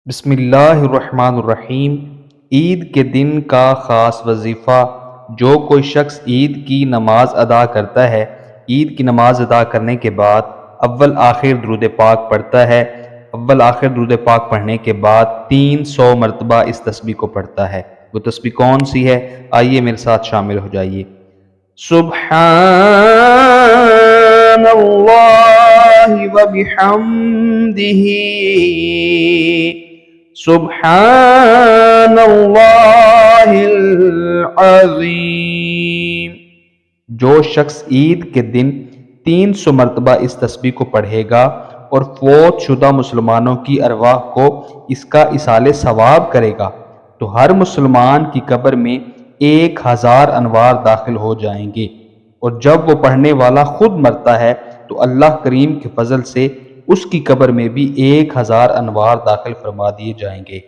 بسم اللہ الرحمن الرحیم۔ عید کے دن کا خاص وظیفہ۔ جو کوئی شخص عید کی نماز ادا کرتا ہے، عید کی نماز ادا کرنے کے بعد اول آخر درود پاک پڑھتا ہے۔ اول آخر درود پاک پڑھنے کے بعد 300 مرتبہ اس تسبیح کو پڑھتا ہے۔ وہ تسبیح کون سی ہے؟ آئیے میرے ساتھ شامل ہو جائیے۔ سبحان اللہ وبحمدہ، سبحان اللہ العظیم۔ جو شخص عید کے دن 300 مرتبہ اس تسبیح کو پڑھے گا اور فوت شدہ مسلمانوں کی ارواح کو اس کا ایصال ثواب کرے گا تو ہر مسلمان کی قبر میں 1000 انوار داخل ہو جائیں گے، اور جب وہ پڑھنے والا خود مرتا ہے تو اللہ کریم کے فضل سے اس کی قبر میں بھی 1000 انوار داخل فرما دیے جائیں گے۔